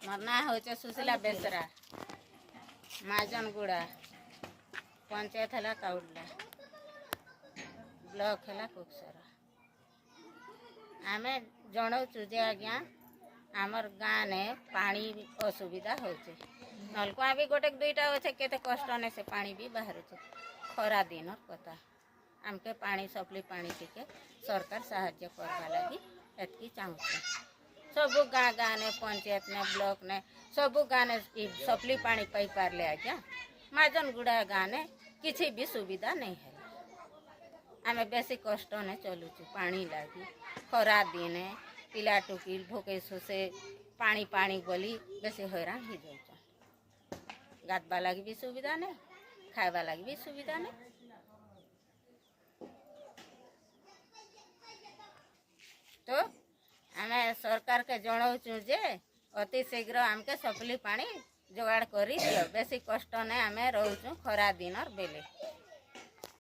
मोर ना हो सुशीला बेसरा महाजनगुड़ा पंचायत है काउडला ब्लॉक है कुकसरा। आम जनाऊँ जे आज्ञा आमर गाँव ने पानी असुविधा हो नलकुआ भी गोटे दुईटा अच्छे केते कष्ट ने से पानी भी बाहर खरा दिन कथा आमके पानी सप्ली पानी टिके सरकार साहाय्य करवा लगी एतकी चाहूँ। सबू गाँ गाँ ने पंचायत ने ब्लॉक ने सबू गाँ ने सप्ली पानी पाई पारे आज्ञा महाजनगुड़ा गाँ ने किसी भी सुविधा नहीं है। आम बेसी कष्ट ने चलुचु पानी लगी खरा दिने पिला टुकी भोके शोषे पानी पानी बोली बेसी हैरान हो जाऊँ। गाधवा लगी भी सुविधा नहीं खावा लगी भी सुविधा नहीं। तो आम सरकार के जनाऊँ जे अति शीघ्र आमके सप्ली पानी जोगाड़ करी दियो बेसी कष्ट ने आम रोचु खरा दिन बेले।